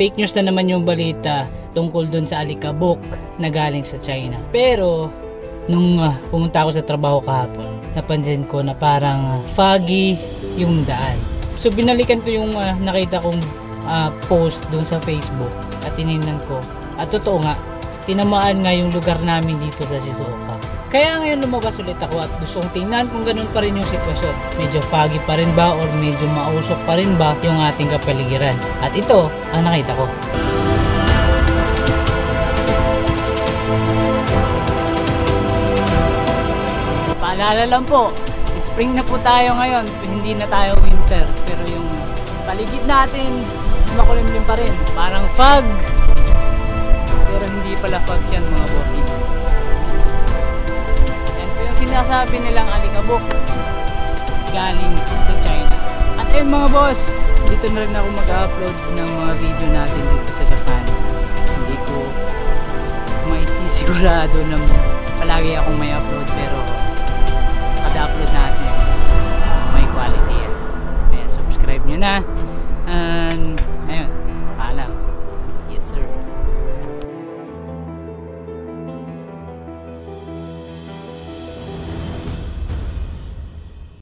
fake news na naman yung balita tungkol dun sa alikabok na galing sa China. Pero nung pumunta ako sa trabaho kahapon, napansin ko na parang foggy yung daan. So binalikan ko yung nakita kong post dun sa Facebook at tinignan ko. At totoo nga, tinamaan nga yung lugar namin dito sa Shizuoka. Kaya ngayon lumabas ulit ako at gusto kong tingnan kung ganun pa rin yung sitwasyon. Medyo foggy pa rin ba or medyo mausok pa rin ba yung ating kapaligiran. At ito ang nakita ko. Paalala lang po, spring na po tayo ngayon, hindi na tayo winter. Pero yung paligid natin, makulimlim pa rin. Parang fog. Pero hindi pala fog yan mga bossing. Yan po yung sinasabi nilang alikabok galing sa China. At ayun mga boss, dito na rin ako mag-upload ng mga video natin dito sa Japan. Hindi ko maisisigurado na palagi akong may upload, pero kada upload natin may quality yan. Kaya subscribe nyo na and